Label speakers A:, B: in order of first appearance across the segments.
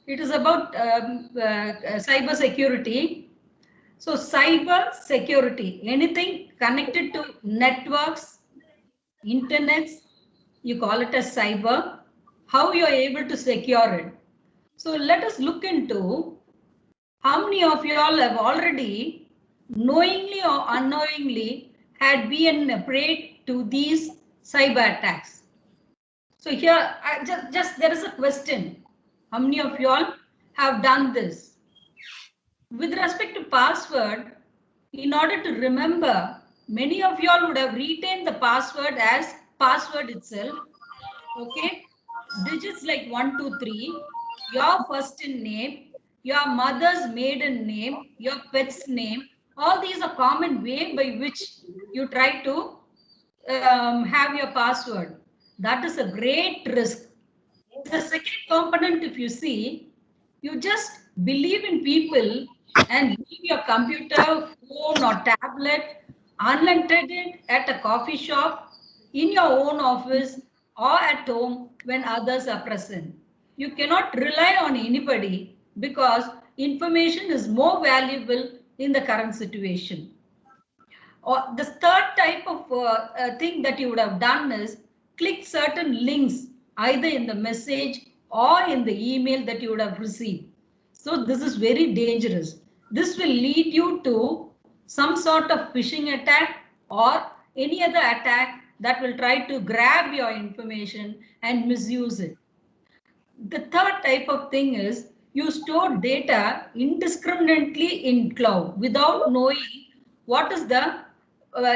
A: It is about cyber security. So cyber security, anything connected to networks, internets, you call it as cyber, how you are able to secure it. So let us look into how many of you all have already knowingly or unknowingly had been prey to these cyber attacks. So here, just there is a question. How many of you all have done this? With respect to password, in order to remember, many of you all would have retained the password as password itself. Okay, digits like 1, 2, 3, your first name, your mother's maiden name, your pet's name. All these are common way by which you try to have your password. That is a great risk. The second component, if you see, you just believe in people and leave your computer, phone or tablet unattended at a coffee shop, in your own office or at home when others are present. You cannot rely on anybody because information is more valuable in the current situation. Or the third type of thing that you would have done is click certain links either in the message or in the email that you would have received. So this is very dangerous. This will lead you to some sort of phishing attack or any other attack that will try to grab your information and misuse it. The third type of thing is you store data indiscriminately in cloud without knowing what is the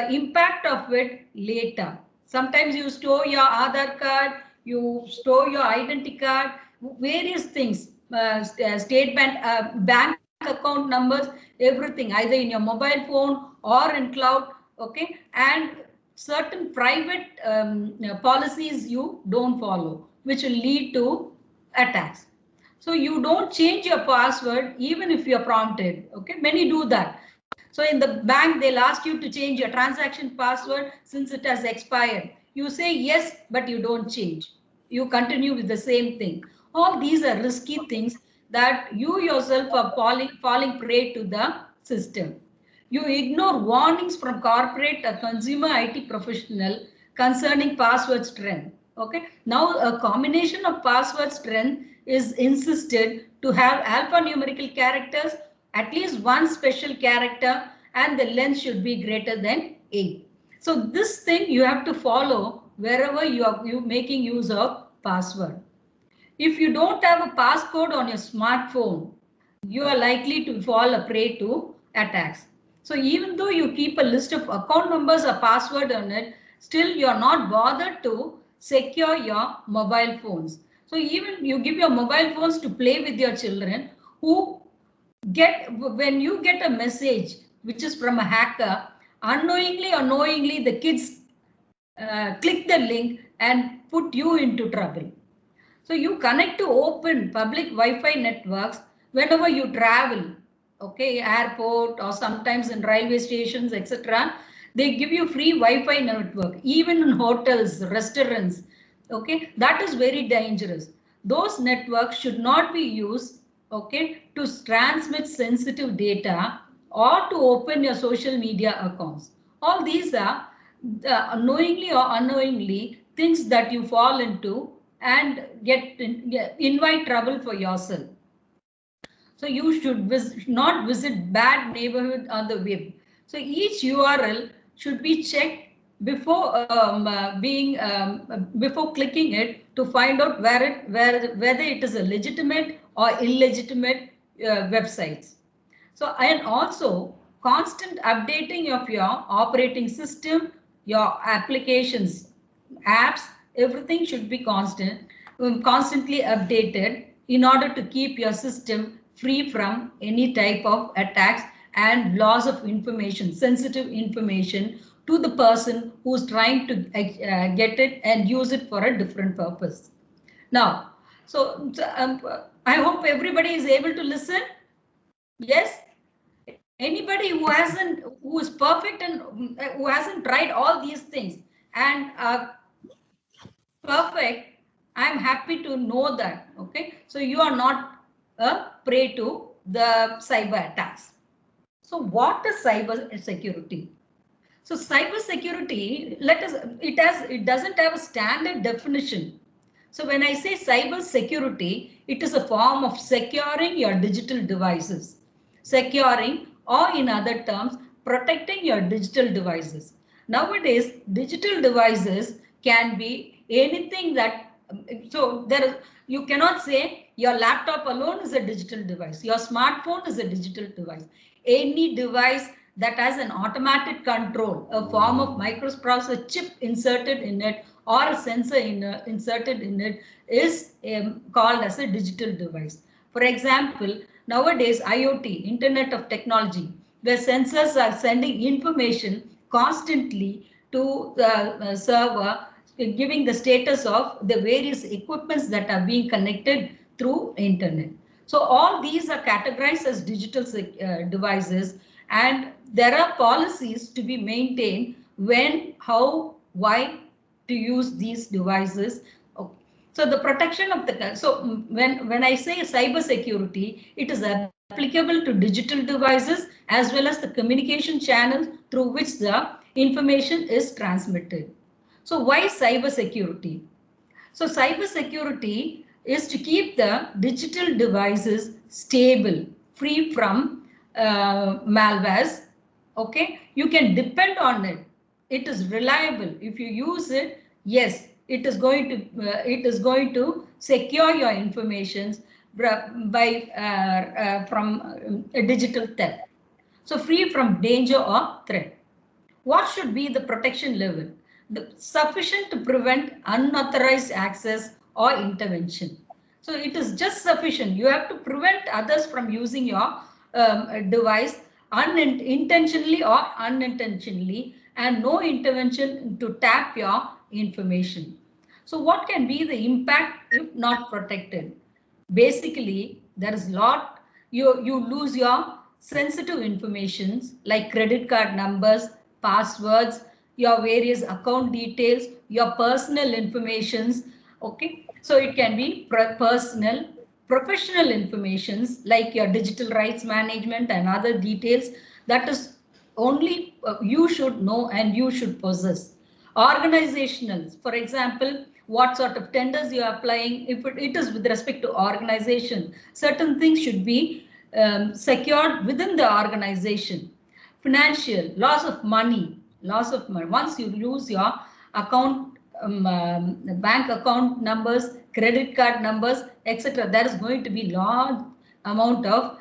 A: impact of it later. Sometimes you store your Aadhaar card, you store your identity card, various things, state bank account numbers, everything, either in your mobile phone or in cloud. Okay, and certain private policies you don't follow, which will lead to attacks. So you don't change your password even if you're prompted. Okay, many do that. So in the bank, they'll ask you to change your transaction password since it has expired. You say yes, but you don't change. You continue with the same thing. All these are risky things that you yourself are falling prey to the system. You ignore warnings from corporate or consumer IT professional concerning password strength. Okay. Now a combination of password strength is insisted to have alphanumerical characters, at least one special character, and the length should be greater than 8. So this thing you have to follow wherever you are making use of password. If you don't have a passcode on your smartphone, you are likely to fall a prey to attacks. So even though you keep a list of account numbers or password on it, still you are not bothered to secure your mobile phones. So even you give your mobile phones to play with your children who when you get a message which is from a hacker, unknowingly or knowingly the kids click the link and put you into trouble. So you connect to open public Wi-Fi networks whenever you travel, okay, airport or sometimes in railway stations, etc. They give you free Wi-Fi network, even in hotels, restaurants, okay. That is very dangerous. Those networks should not be used, okay, to transmit sensitive data or to open your social media accounts. All these are knowingly or unknowingly things that you fall into and invite trouble for yourself. So you should not visit bad neighborhood on the web. So each URL should be checked before before clicking it to find out whether it is a legitimate or illegitimate websites. So and also constant updating of your operating system, your applications, apps, everything should be constantly updated in order to keep your system free from any type of attacks and loss of information, sensitive information to the person who's trying to get it and use it for a different purpose. Now, I hope everybody is able to listen. Yes. Anybody who is perfect and who hasn't tried all these things and perfect, I'm happy to know that. Okay, so you are not a prey to the cyber attacks. So what is cyber security? So cyber security, it doesn't have a standard definition. So when I say cyber security, it is a form of securing your digital devices, securing, or in other terms, protecting your digital devices. Nowadays, digital devices can be anything that, so there, you cannot say your laptop alone is a digital device. Your smartphone is a digital device. Any device that has an automatic control, a form of microprocessor chip inserted in it or a sensor inserted in it is called as a digital device. For example, nowadays IoT, Internet of Technology, where sensors are sending information constantly to the server, giving the status of the various equipments that are being connected through internet. So all these are categorized as digital devices, and there are policies to be maintained when, how, why to use these devices. Okay. So the protection of the, so when I say cyber security, it is applicable to digital devices as well as the communication channels through which the information is transmitted. So why cyber security? So cyber security is to keep the digital devices stable, free from malwares. Okay, you can depend on it. It is reliable. If you use it, yes, it is going to secure your informations by from a digital theft. So free from danger or threat. What should be the protection level? Sufficient to prevent unauthorized access or intervention. So it is just sufficient. You have to prevent others from using your device intentionally or unintentionally, and no intervention to tap your information. So what can be the impact if not protected? Basically, there is lot, you lose your sensitive informations like credit card numbers, passwords, your various account details, your personal informations. Okay, so it can be personal, professional informations like your digital rights management and other details that is only you should know and you should possess. Organizational, for example, what sort of tenders you are applying, if it is with respect to organization, certain things should be secured within the organization. Financial, loss of money. Once you lose your account, bank account numbers, credit card numbers, etc., there is going to be large amount of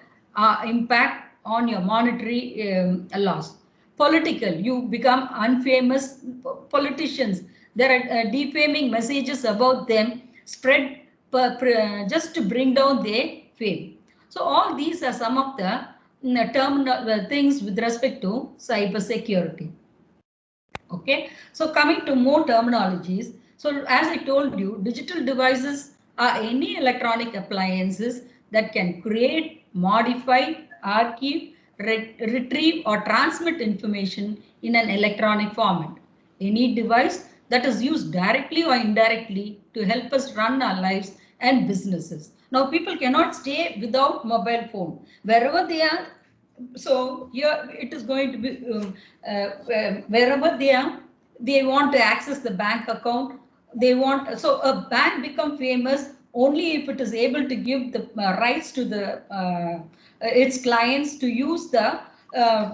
A: impact on your monetary loss. Political, you become unfamous politicians. There are defaming messages about them spread just to bring down their fame. So all these are some of the things with respect to cyber security. Okay, so coming to more terminologies. So as I told you, digital devices are any electronic appliances that can create, modify, archive, retrieve or transmit information in an electronic format. Any device that is used directly or indirectly to help us run our lives and businesses. Now people cannot stay without mobile phone. Wherever they are, so here it is going to be wherever they are, they want to access the bank account. They want, so a bank become famous only if it is able to give the rights to the its clients to use the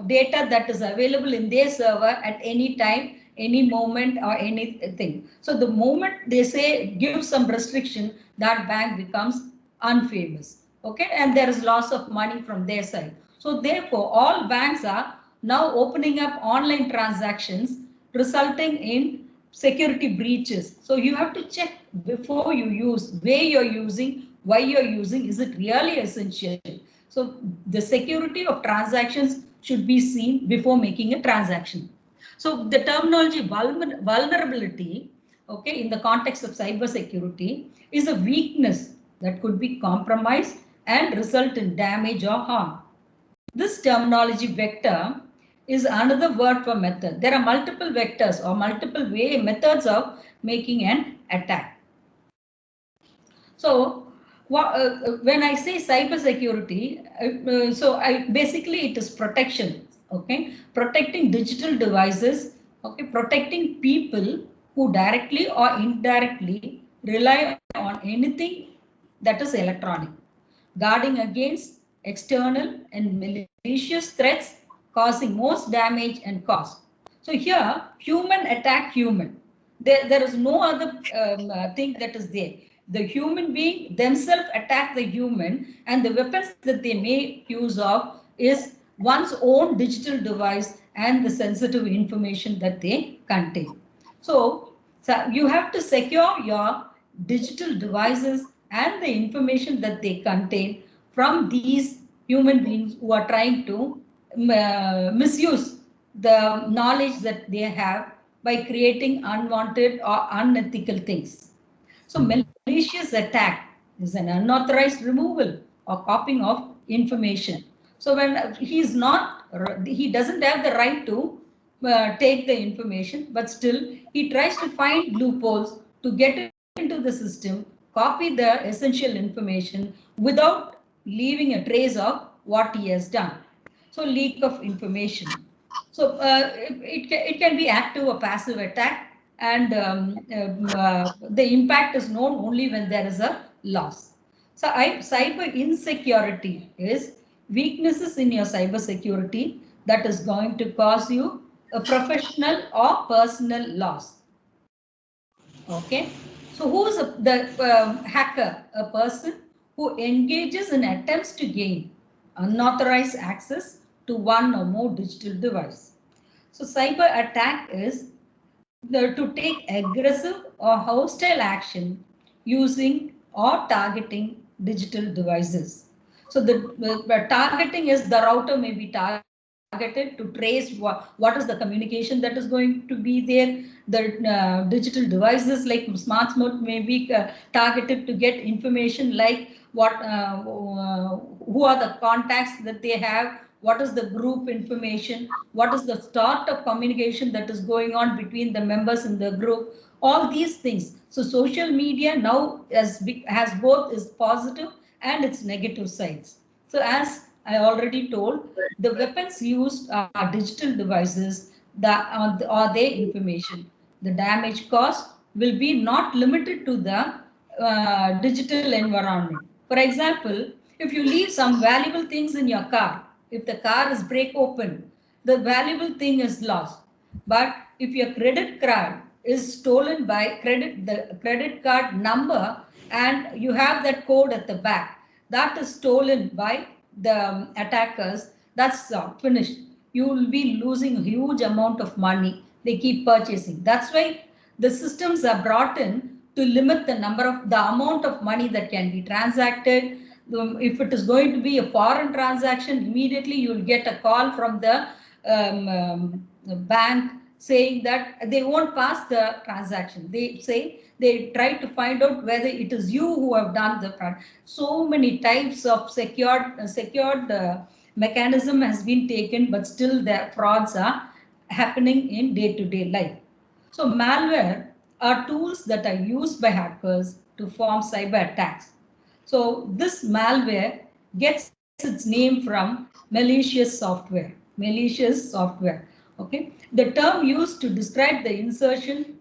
A: data that is available in their server at any time, any moment or anything. So the moment they say give some restriction, that bank becomes unfamous. Okay, and there is loss of money from their side. So therefore, all banks are now opening up online transactions, resulting in security breaches. So you have to check before you use, where you're using, why you're using, is it really essential? So the security of transactions should be seen before making a transaction. So the terminology vulnerability, okay, in the context of cyber security, is a weakness that could be compromised and result in damage or harm. This terminology vector is another word for method. There are multiple vectors or multiple methods of making an attack. So when I say cyber security, so basically it is protection. Okay, protecting digital devices. Okay, protecting people who directly or indirectly rely on anything that is electronic, guarding against external and malicious threats causing most damage and cost. So here, human attack human. There is no other thing that is there. The human being themselves attack the human, and the weapons that they make use of is one's own digital device and the sensitive information that they contain. So you have to secure your digital devices and the information that they contain from these human beings who are trying to misuse the knowledge that they have by creating unwanted or unethical things. So malicious attack is an unauthorized removal or copying of information. So when he doesn't have the right to take the information, but still he tries to find loopholes to get into the system, copy the essential information without leaving a trace of what he has done. So leak of information. So it can be active or passive attack, and the impact is known only when there is a loss. So cyber insecurity is weaknesses in your cyber security that is going to cause you a professional or personal loss. Okay, so who is the hacker? A person who engages in attempts to gain unauthorized access to one or more digital device. So cyber attack is to take aggressive or hostile action using or targeting digital devices. So the targeting is the router may be targeted to trace what is the communication that is going to be there. The digital devices like smartphone may be targeted to get information like who are the contacts that they have, what is the group information, what is the start of communication that is going on between the members in the group, all these things. So social media now has both its positive and its negative sides. So as I already told, the weapons used are digital devices or their information. The damage caused will be not limited to the digital environment. For example, if you leave some valuable things in your car, if the car is break open, the valuable thing is lost. But if your credit card is stolen by the credit card number, and you have that code at the back, that is stolen by the attackers, that's finished. You will be losing a huge amount of money. They keep purchasing. That's why the systems are brought in to limit the amount of money that can be transacted. If it is going to be a foreign transaction, immediately you will get a call from the bank saying that they won't pass the transaction. They try to find out whether it is you who have done the fraud. So many types of secured mechanism has been taken, but still the frauds are happening in day-to-day life. So malware are tools that are used by hackers to form cyber attacks. So this malware gets its name from malicious software. Malicious software. Okay. The term used to describe the insertion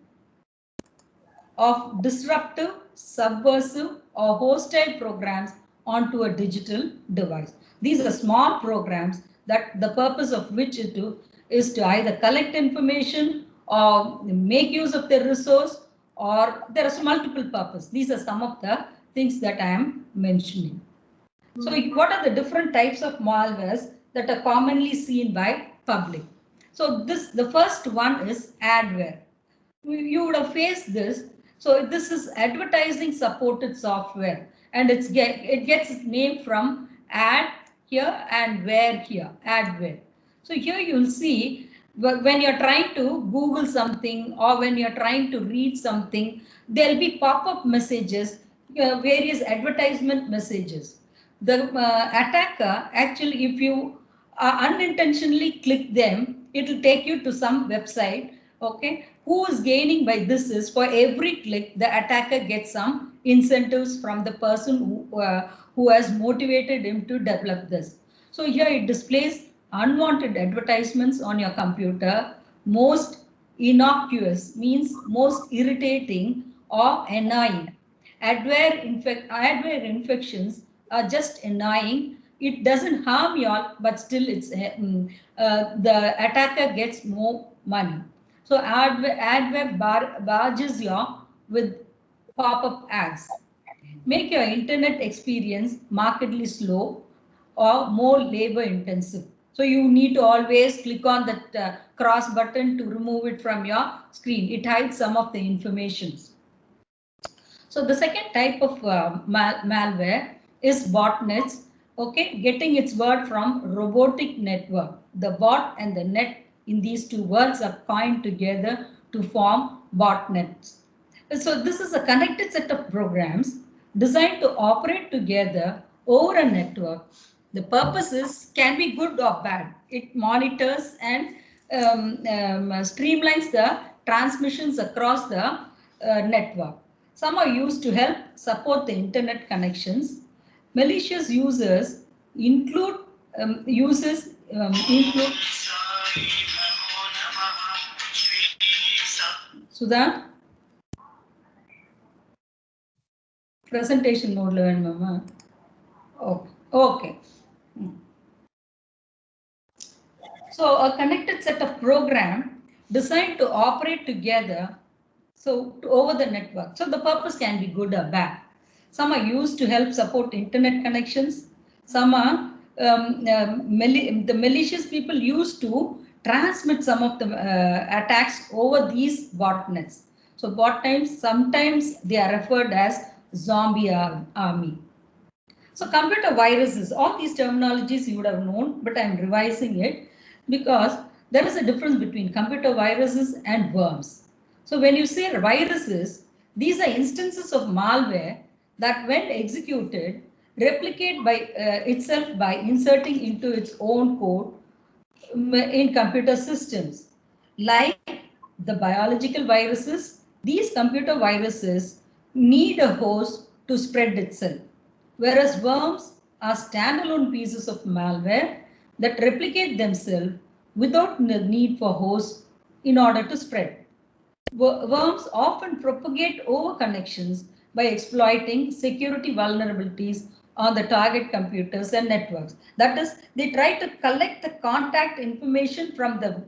A: of disruptive, subversive, or hostile programs onto a digital device. These are small programs that the purpose of which is to either collect information or make use of the resource, or there is multiple purpose. These are some of the things that I am mentioning. So what are the different types of malwares that are commonly seen by public? So the first one is adware. You would have faced this. So this is advertising supported software, and it gets its name from ad here and where here, adware. So here you'll see when you're trying to Google something or when you're trying to read something, there'll be pop-up messages, various advertisement messages. The attacker actually, if you unintentionally click them, it will take you to some website, okay, who is gaining by this is for every click, the attacker gets some incentives from the person who has motivated him to develop this. So here it displays unwanted advertisements on your computer. Most innocuous means most irritating or annoying. Adware infections are just annoying. It doesn't harm you all, but still it's the attacker gets more money. So adware barges you with pop-up ads. Make your internet experience markedly slow or more labor intensive. So you need to always click on that cross button to remove it from your screen. It hides some of the informations. So the second type of malware is botnets. Okay, getting its word from robotic network. The bot and the net in these two words are coined together to form botnets. So this is a connected set of programs designed to operate together over a network. The purposes can be good or bad. It monitors and streamlines the transmissions across the network. Some are used to help support the internet connections. Malicious users include include Sudha. Presentation mode learn, Mama. Okay. Okay. So a connected set of program designed to operate together, so over the network. So the purpose can be good or bad. Some are used to help support internet connections. Some are the malicious people used to transmit some of the attacks over these botnets. So botnets, sometimes they are referred as zombie army. So computer viruses, all these terminologies you would have known, but I'm revising it because there is a difference between computer viruses and worms. So when you say viruses, these are instances of malware that when executed, replicate by itself by inserting into its own code in computer systems. Like the biological viruses, these computer viruses need a host to spread itself, whereas worms are standalone pieces of malware that replicate themselves without the need for hosts in order to spread. Worms often propagate over connections by exploiting security vulnerabilities on the target computers and networks. That is, they try to collect the contact information from the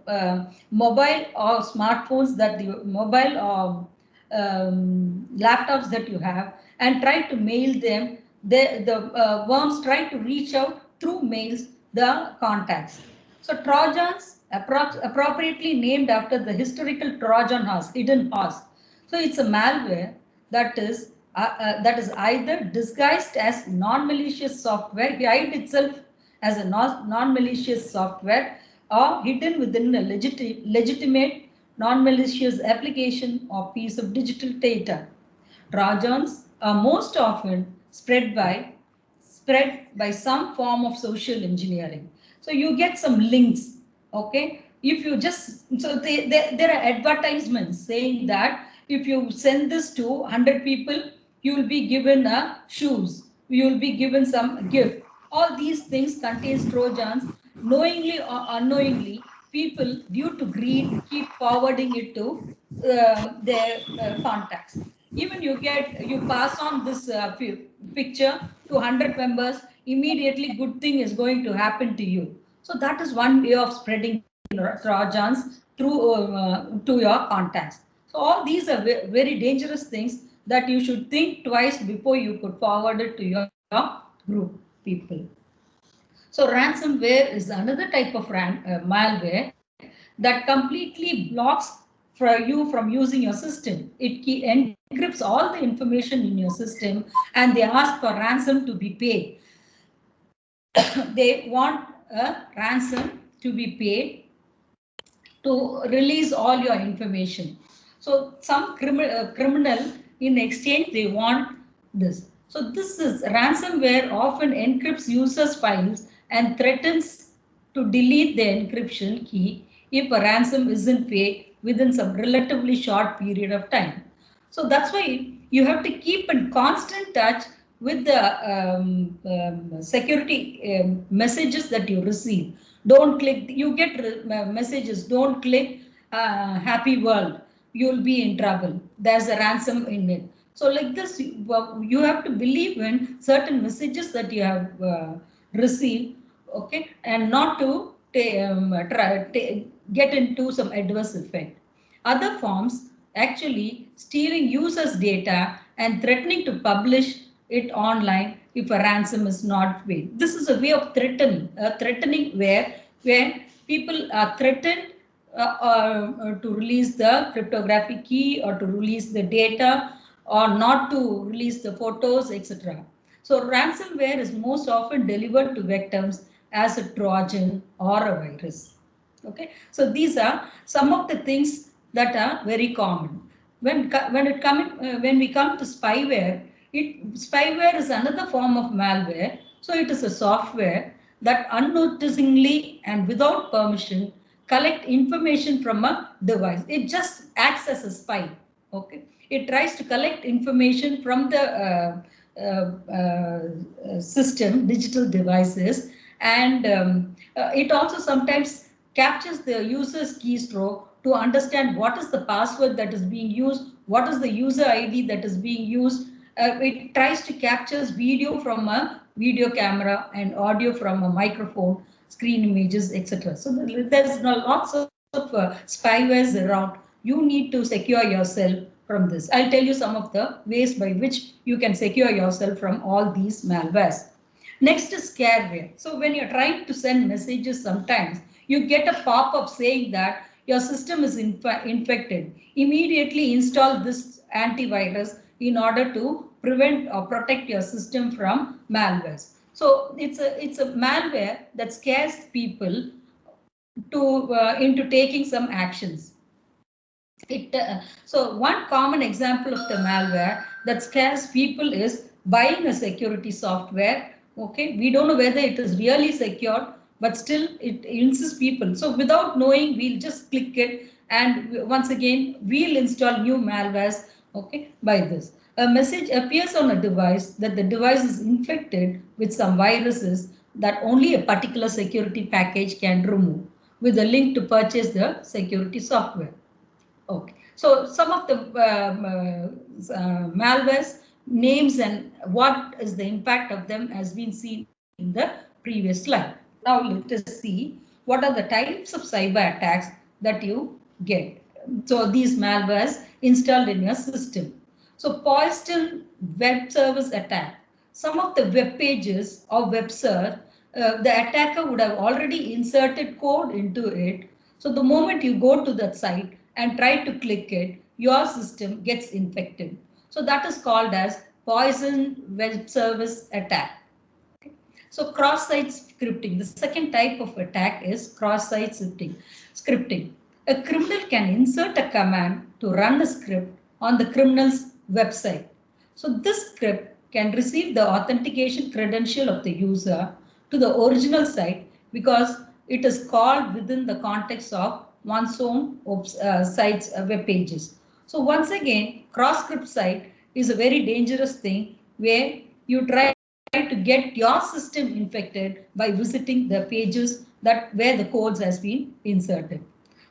A: mobile or smartphones that the mobile or laptops that you have and try to mail them. The worms try to reach out through mails the contacts. So Trojans, appropriately named after the historical Trojan horse, hidden horse. So it's a malware that is either disguised as non-malicious software, hide itself as a non-malicious software, or hidden within a legitimate non-malicious application or piece of digital data. Trojans are most often spread by some form of social engineering. So you get some links, okay? If you just, so there are advertisements saying that if you send this to 100 people, you will be given shoes, you will be given some gift. All these things contains Trojans. Knowingly or unknowingly, people due to greed keep forwarding it to their contacts. Even you pass on this picture to 100 members, immediately good thing is going to happen to you. So that is one way of spreading Trojans through to your contacts. So all these are very dangerous things that you should think twice before you could forward it to your group people. So ransomware is another type of malware that completely blocks for you from using your system. It encrypts all the information in your system and they ask for ransom to be paid. They want a ransom to be paid to release all your information. So some criminal in exchange, they want this. So this is ransomware often encrypts users' files and threatens to delete the encryption key if a ransom isn't paid within some relatively short period of time. So that's why you have to keep in constant touch with the security messages that you receive. Don't click, you get messages, don't click happy world, you'll be in trouble. There's a ransom in it. So like this, you have to believe in certain messages that you have received, okay, and not to get into some adverse effect. Other forms actually stealing users' data and threatening to publish it online if a ransom is not paid. This is a way of threatening where people are threatened to release the cryptographic key or to release the data or not to release the photos, etc. So ransomware is most often delivered to victims as a Trojan or a virus. Okay, so these are some of the things that are very common. When we come to spyware, spyware is another form of malware. So it is a software that unnoticingly and without permission collect information from a device. It just acts as a spy. Okay, it tries to collect information from the system, digital devices, and it also sometimes captures the user's keystroke to understand what is the password that is being used, what is the user ID that is being used. It tries to capture video from a video camera and audio from a microphone, screen images, etc. So there's lots of spywares around. You need to secure yourself from this. I'll tell you some of the ways by which you can secure yourself from all these malwares. Next is scareware. So when you're trying to send messages, sometimes you get a pop-up saying that your system is infected. Immediately install this antivirus in order to prevent or protect your system from malwares. So it's a malware that scares people to into taking some actions. So one common example of the malware that scares people is buying a security software. Okay, we don't know whether it is really secure, but still it insists people. So without knowing, we'll just click it, and once again we'll install new malwares. Okay, by this. A message appears on a device that the device is infected with some viruses that only a particular security package can remove, with a link to purchase the security software. Okay, so some of the malwares names and what is the impact of them has been seen in the previous slide. Now let us see what are the types of cyber attacks that you get. So these malwares installed in your system. So poison web service attack. Some of the web pages or web server, the attacker would have already inserted code into it. So the moment you go to that site and try to click it, your system gets infected. So that is called as poison web service attack. Okay. So cross-site scripting. The second type of attack is cross-site scripting. A criminal can insert a command to run a script on the criminal's website. So this script can receive the authentication credential of the user to the original site because it is called within the context of one's own site's web pages. So once again, cross-script site is a very dangerous thing where you try to get your system infected by visiting the pages that where the codes has been inserted.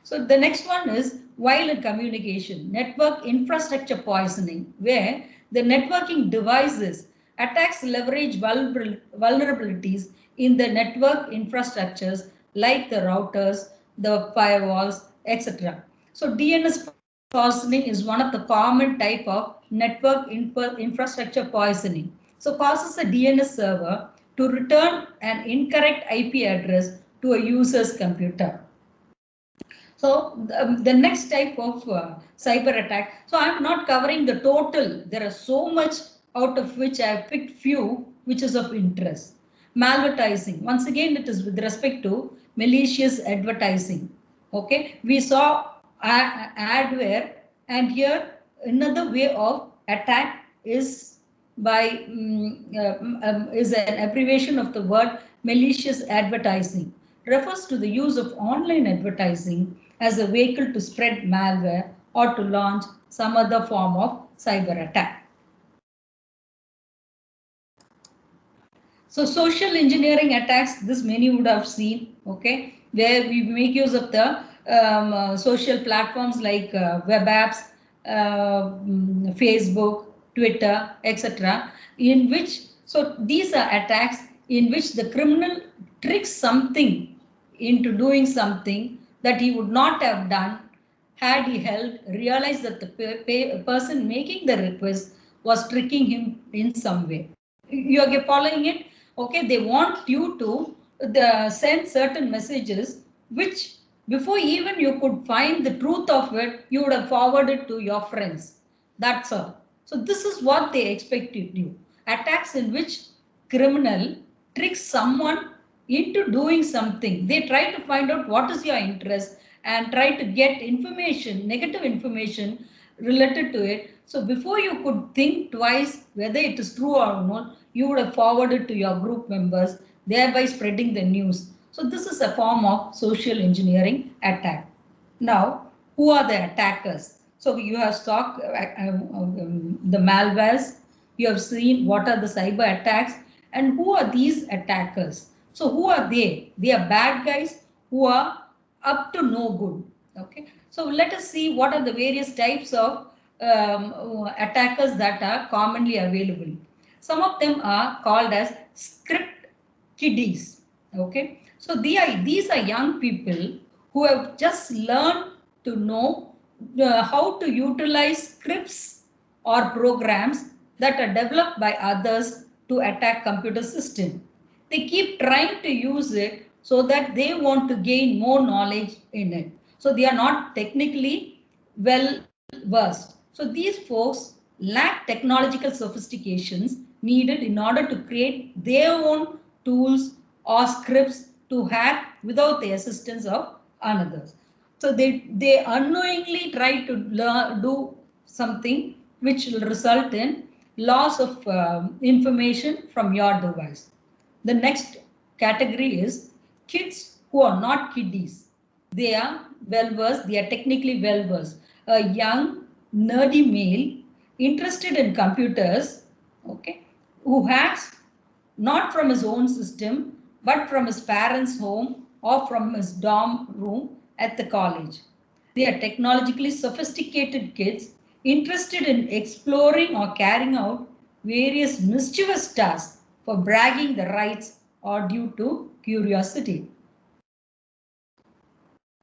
A: So the next one is violent communication, network infrastructure poisoning, where the networking devices attacks leverage vulnerabilities in the network infrastructures like the routers, the firewalls, etc. So DNS poisoning is one of the common type of network infrastructure poisoning. So causes a DNS server to return an incorrect IP address to a user's computer. So the next type of cyber attack. So I'm not covering the total. There are so much, out of which I have picked few which is of interest. Malvertising. Once again, it is with respect to malicious advertising. Okay, we saw adware, and here another way of attack is by is an abbreviation of the word malicious advertising. Refers to the use of online advertising as a vehicle to spread malware or to launch some other form of cyber attack. So social engineering attacks, this many would have seen, okay, where we make use of the social platforms like web apps, Facebook, Twitter, etc., in which, so these are attacks in which the criminal tricks something into doing something that he would not have done had he realized that the person making the request was tricking him in some way. You are following it? Okay, they want you to send certain messages which before even you could find the truth of it, you would have forwarded to your friends. That's all. So this is what they expected you. Attacks in which criminal tricks someone into doing something. They try to find out what is your interest and try to get information, negative information related to it. So before you could think twice whether it is true or not, you would have forwarded to your group members, thereby spreading the news. So this is a form of social engineering attack. Now, who are the attackers? So you have talked the malwares, you have seen what are the cyber attacks, and who are these attackers? So who are they? They are bad guys who are up to no good. Okay. So let us see what are the various types of attackers that are commonly available. Some of them are called as script kiddies. Okay. So these are young people who have just learned to know how to utilize scripts or programs that are developed by others to attack computer system. They keep trying to use it so that they want to gain more knowledge in it. So they are not technically well versed. So these folks lack technological sophistications needed in order to create their own tools or scripts to hack without the assistance of others. So they unknowingly try to do something which will result in loss of information from your device. The next category is kids who are not kiddies. They are well versed, they are technically well versed. A young, nerdy male interested in computers, okay, who hacks not from his own system, but from his parents' home or from his dorm room at the college. They are technologically sophisticated kids interested in exploring or carrying out various mischievous tasks for bragging the rights or due to curiosity.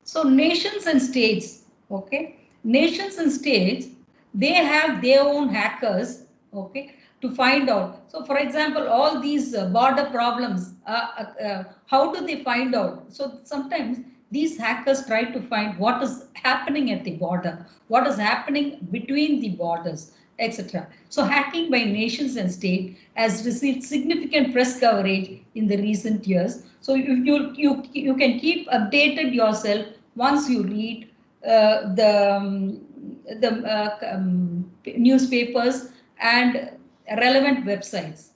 A: So nations and states, okay, nations and states, they have their own hackers, okay, to find out. So for example, all these border problems, how do they find out? So sometimes these hackers try to find what is happening at the border, what is happening between the borders, etc. So hacking by nations and state has received significant press coverage in the recent years. So you can keep updated yourself once you read the newspapers and relevant websites.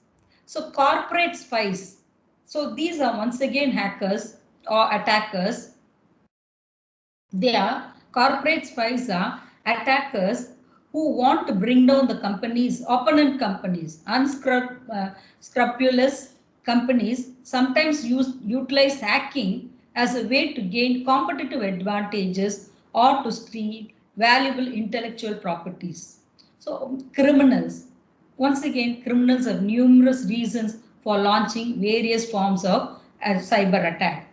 A: So corporate spies. So these are once again hackers or attackers. They are corporate spies are attackers who want to bring down the companies, opponent companies, unscrupulous companies sometimes utilize hacking as a way to gain competitive advantages or to steal valuable intellectual properties. So criminals, once again, criminals have numerous reasons for launching various forms of cyber attack.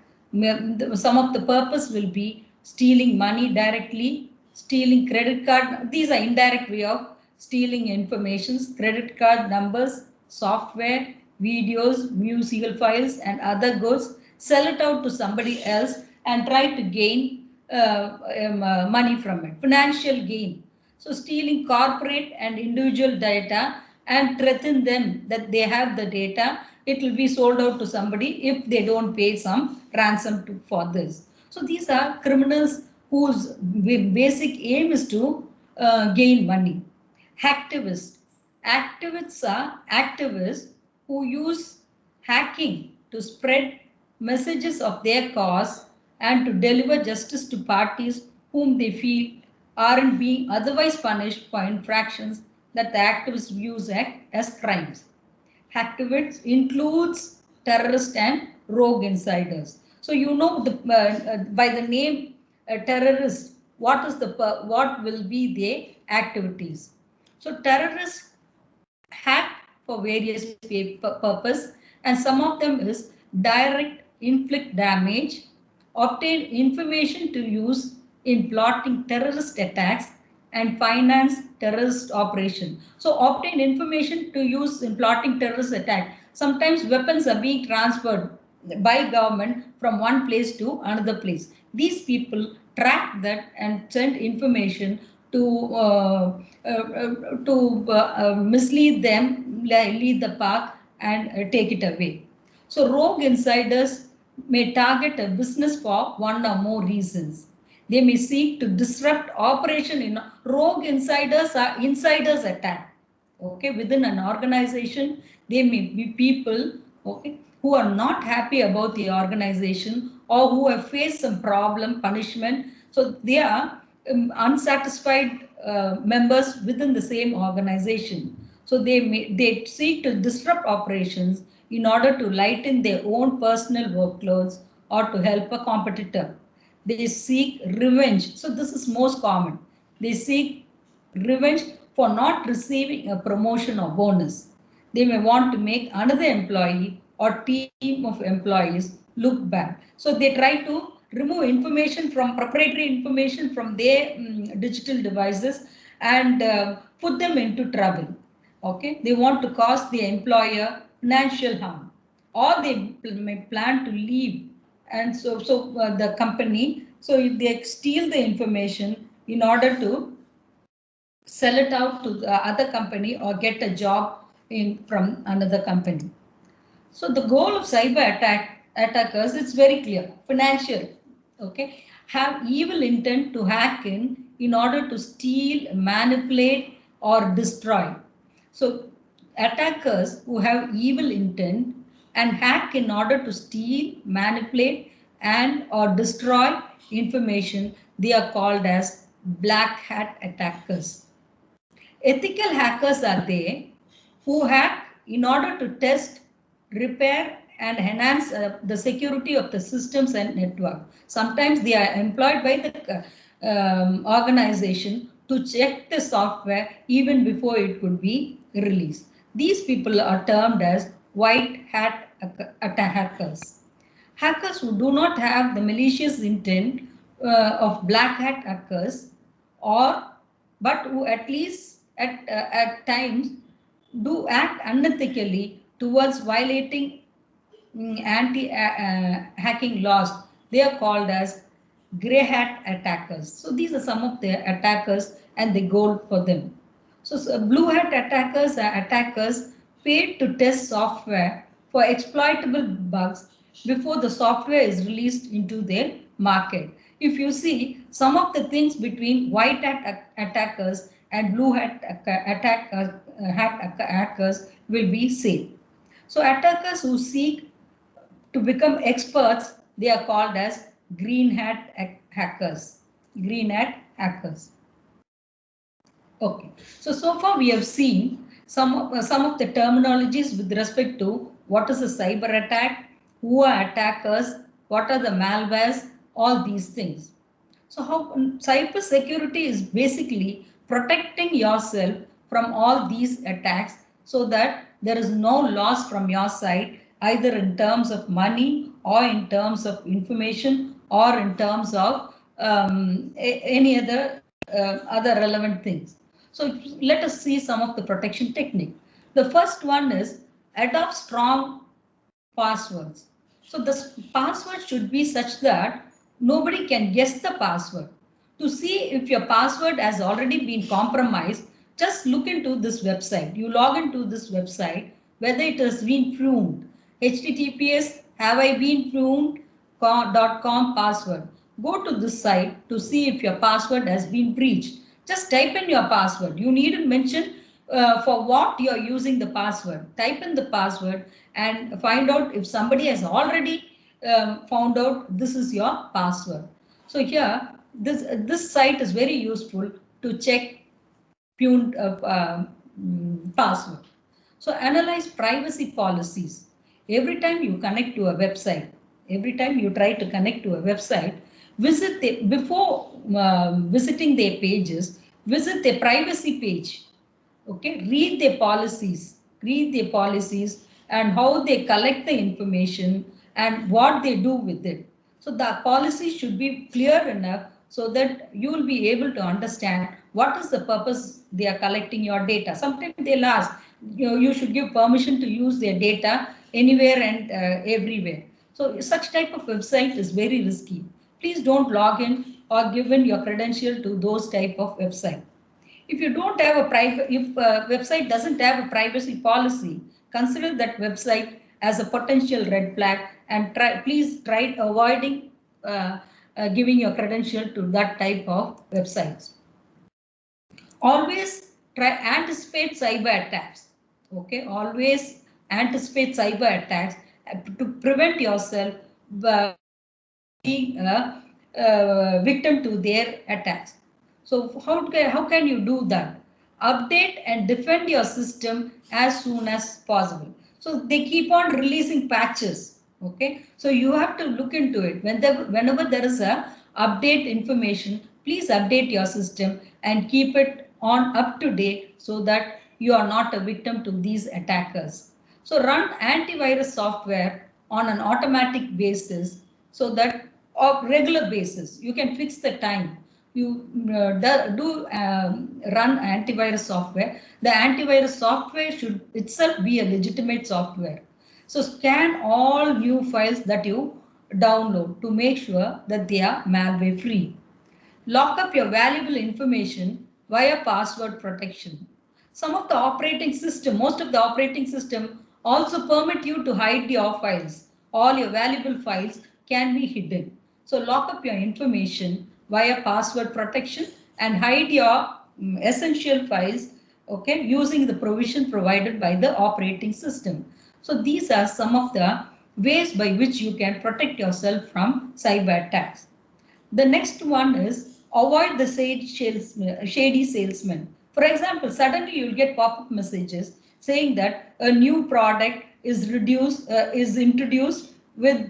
A: Some of the purpose will be stealing money directly, stealing credit card. These are indirect way of stealing informations, credit card numbers, software, videos, musical files, and other goods. Sell it out to somebody else and try to gain money from it. Financial gain. So stealing corporate and individual data and threaten them that they have the data, it will be sold out to somebody if they don't pay some ransom for this. So these are criminals whose basic aim is to gain money. Hacktivists. Activists are activists who use hacking to spread messages of their cause and to deliver justice to parties whom they feel aren't being otherwise punished for infractions that the activists view as crimes. Activists includes terrorists and rogue insiders. So you know by the name terrorist, what will be their activities. So terrorists hack for various purpose, and some of them is direct inflict damage, obtain information to use in plotting terrorist attacks, and finance terrorist operation. So obtain information to use in plotting terrorist attack. Sometimes weapons are being transferred by government from one place to another place. These people track that and send information to mislead them, lead the path, and take it away. So rogue insiders may target a business for one or more reasons. They may seek to disrupt operation. In rogue insiders are insiders attack. Okay, within an organization, they may be people, okay, who are not happy about the organization or who have faced some problem, punishment. So they are unsatisfied members within the same organization. So they seek to disrupt operations in order to lighten their own personal workloads or to help a competitor. They seek revenge. So this is most common. They seek revenge for not receiving a promotion or bonus. They may want to make another employee or team of employees look bad. So they try to remove information from proprietary information from their digital devices and put them into trouble. Okay, they want to cause the employer financial harm, or they may plan to leave, and the company. So if they steal the information in order to sell it out to the other company or get a job in from another company. So the goal of attackers is very clear. Financial, okay, have evil intent to hack in order to steal, manipulate, or destroy. So attackers who have evil intent and hack in order to steal, manipulate, and or destroy information, they are called as black hat attackers. Ethical hackers are they who hack in order to test, repair, and enhance the security of the systems and network. Sometimes they are employed by the organization to check the software even before it could be released. These people are termed as white hat hackers. Hackers who do not have the malicious intent of black hat hackers, or but who at least at times do act unethically towards violating anti-hacking laws. They are called as grey hat attackers. So these are some of the attackers and the goal for them. So blue hat attackers are attackers paid to test software for exploitable bugs before the software is released into their market. If you see some of the things between white hat attackers and blue hat hackers will be same. So attackers who seek to become experts, they are called as green hat hackers. Green hat hackers. Okay, so far we have seen some of the terminologies with respect to what is a cyber attack, who are attackers, what are the malwares, all these things. So how cyber security is basically protecting yourself from all these attacks so that there is no loss from your side, either in terms of money or in terms of information or in terms of any other relevant things. So let us see some of the protection technique. The first one is adopt strong passwords. So the password should be such that nobody can guess the password. To see if your password has already been compromised, just look into this website. You log into this website, whether it has been pruned. HTTPS have I been pruned.com password. Go to this site to see if your password has been breached. Just type in your password. You need to mention for what you are using the password. Type in the password and find out if somebody has already found out this is your password. So here, this site is very useful to check password. So analyze privacy policies. Every time you connect to a website, every time you try to connect to a website, before visiting their pages, visit their privacy page. Okay, read their policies and how they collect the information and what they do with it. So the policy should be clear enough so that you will be able to understand what is the purpose they are collecting your data. Sometimes they'll ask, you should give permission to use their data anywhere and everywhere. So such type of website is very risky. Please don't log in or give in your credential to those type of website. If you don't have a private, if a website doesn't have a privacy policy, consider that website as a potential red flag and please try avoiding giving your credential to that type of websites. Always try anticipate cyber attacks. Okay, always anticipate cyber attacks to prevent yourself being a victim to their attacks. So how can you do that? Update and defend your system as soon as possible. So they keep on releasing patches. Okay, so you have to look into it. Whenever there is a update information, please update your system and keep it on up to date so that you are not a victim to these attackers. So run antivirus software on an automatic basis so that on regular basis you can fix the time you run antivirus software. The antivirus software should itself be a legitimate software. So scan all new files that you download to make sure that they are malware free. Lock up your valuable information via password protection. Some of the operating system, most of the operating system also permit you to hide your files. All your valuable files can be hidden. So lock up your information via password protection and hide your essential files, okay, using the provision provided by the operating system. So these are some of the ways by which you can protect yourself from cyber attacks. The next one is avoid the shady salesman. For example, suddenly you'll get pop-up messages saying that a new product is introduced with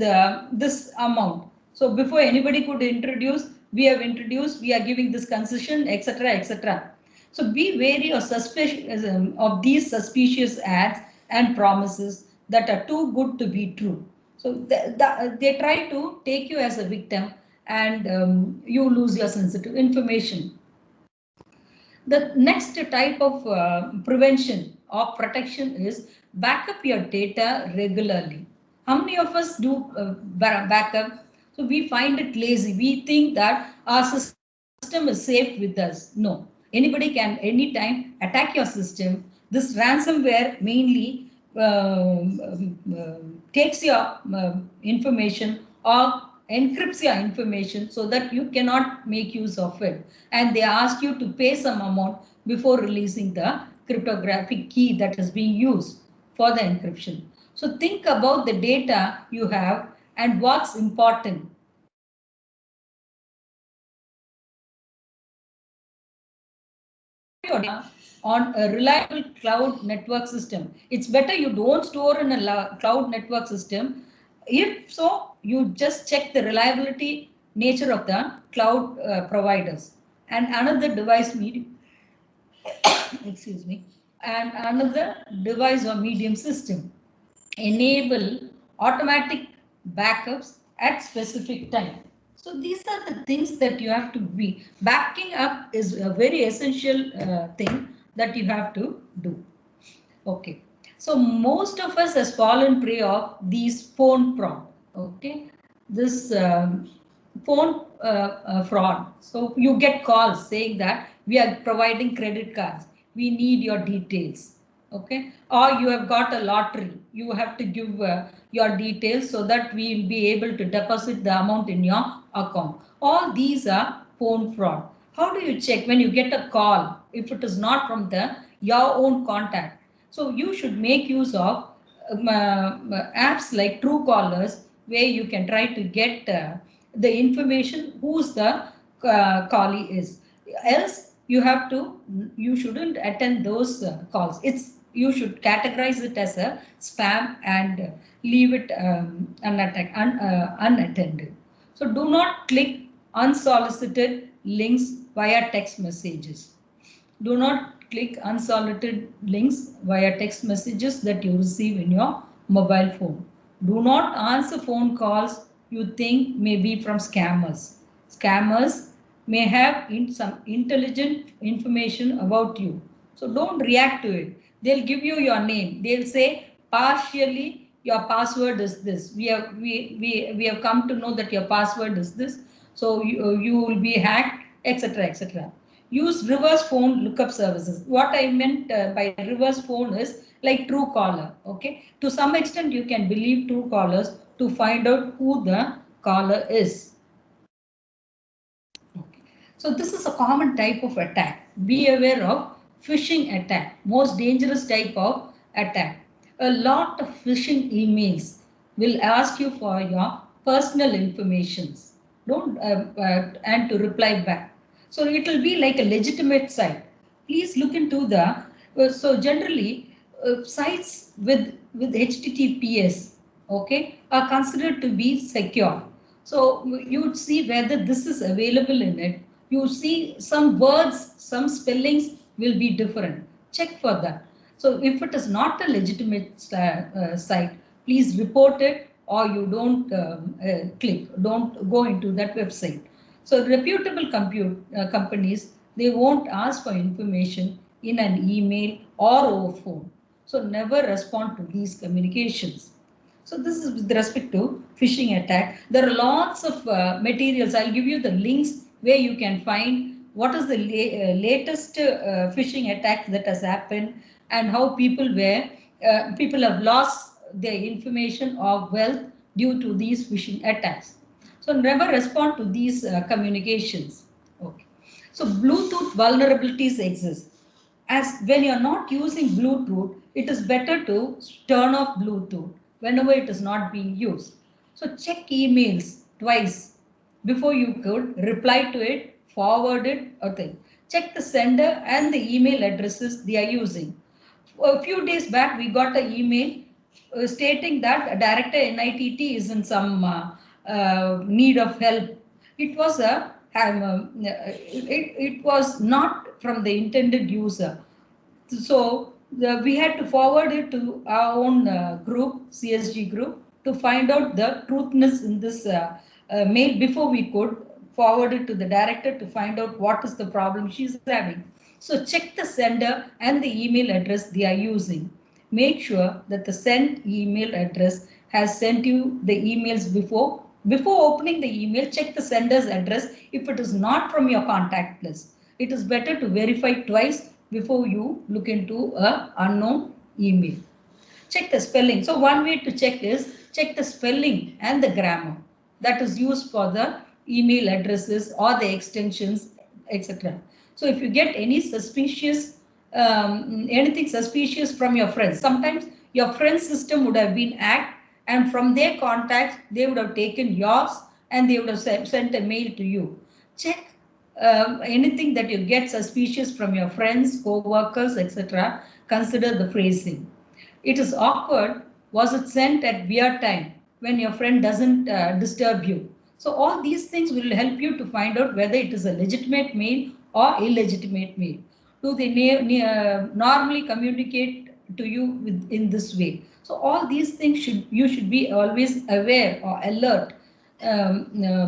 A: this amount. So before anybody could introduce, we are giving this concession, etc., etc. So be wary of these suspicious ads and promises that are too good to be true. So they try to take you as a victim and you lose your sensitive information. The next type of prevention or protection is back up your data regularly. How many of us do backup? So we find it lazy. We think that our system is safe with us. No, anybody can anytime attack your system. This ransomware mainly takes your information or encrypts your information so that you cannot make use of it. And they ask you to pay some amount before releasing the cryptographic key that is being used for the encryption. So think about the data you have and what's important. Your data on a reliable cloud network system. It's better you don't store in a cloud network system. If so, you just check the reliability nature of the cloud providers. And another device medium, excuse me, and another device or medium system. Enable automatic backups at specific time. So these are the things that you have to be. Backing up is a very essential thing that you have to do. Okay. So most of us has fallen prey of these phone fraud. Okay. This phone fraud. So you get calls saying that we are providing credit cards. We need your details. Okay. Or you have got a lottery. You have to give your details so that we will be able to deposit the amount in your account. All these are phone fraud. How do you check when you get a call if it is not from your own contact? So you should make use of apps like Truecallers where you can try to get the information who's the callee is. Else you shouldn't attend those calls. You should categorize it as a spam and leave it unattended. So do not click unsolicited links via text messages. Do not click unsolicited links via text messages that you receive in your mobile phone. Do not answer phone calls you think may be from scammers. Scammers may have some intelligent information about you. So don't react to it. They'll give you your name. They'll say partially your password is this. We have come to know that your password is this. So you will be hacked, etc., etc. Use reverse phone lookup services. What I meant by reverse phone is like Truecaller. Okay, to some extent you can believe Truecallers to find out who the caller is. Okay. So this is a common type of attack. Be aware of phishing attack, most dangerous type of attack. A lot of phishing emails will ask you for your personal informations. Don't and to reply back. So it will be like a legitimate site. Please look into the so generally sites with HTTPS, okay, are considered to be secure. So you would see whether this is available in it. You see some words, some spellings will be different. Check for that. So if it is not a legitimate site, please report it, or you don't don't go into that website. So reputable companies, they won't ask for information in an email or over phone. So never respond to these communications. So this is with respect to phishing attack. There are lots of materials. I'll give you the links where you can find what is the latest phishing attack that has happened and how people have lost their information or wealth due to these phishing attacks. So never respond to these communications. Okay. So Bluetooth vulnerabilities exist. As when you're not using Bluetooth, it is better to turn off Bluetooth whenever it is not being used. So check emails twice before you could reply to it, forward it, or thing. Check the sender and the email addresses they are using. A few days back, we got an email stating that Director NITT is in some need of help. It was it was not from the intended user. So we had to forward it to our own group, CSG group, to find out the truthness in this mail before we could forward it to the director to find out what is the problem she's having. So check the sender and the email address they are using. Make sure that the sent email address has sent you the emails before. Before opening the email, check the sender's address if it is not from your contact list. It is better to verify twice before you look into an unknown email. Check the spelling. So one way to check is check the spelling and the grammar that is used for the email addresses or the extensions, etc. So if you get any suspicious, anything suspicious from your friends, sometimes your friend's system would have been hacked, and from their contacts, they would have taken yours and they would have sent a mail to you. Check anything that you get suspicious from your friends, co-workers, etc. Consider the phrasing. It is awkward. Was it sent at weird time when your friend doesn't disturb you? So all these things will help you to find out whether it is a legitimate mail or illegitimate mail. Do they normally communicate to you in this way? So all these things you should be always aware or alert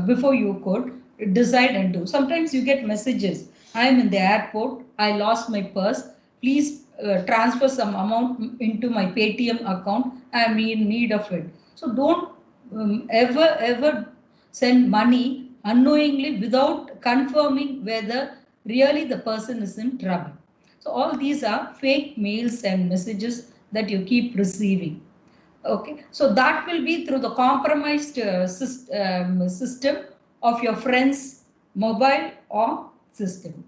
A: before you could decide and do. Sometimes you get messages. I am in the airport. I lost my purse. Please transfer some amount into my Paytm account. I am in need of it. So don't ever send money unknowingly without confirming whether really the person is in trouble. So all these are fake mails and messages that you keep receiving. Okay, so that will be through the compromised system of your friend's mobile or system.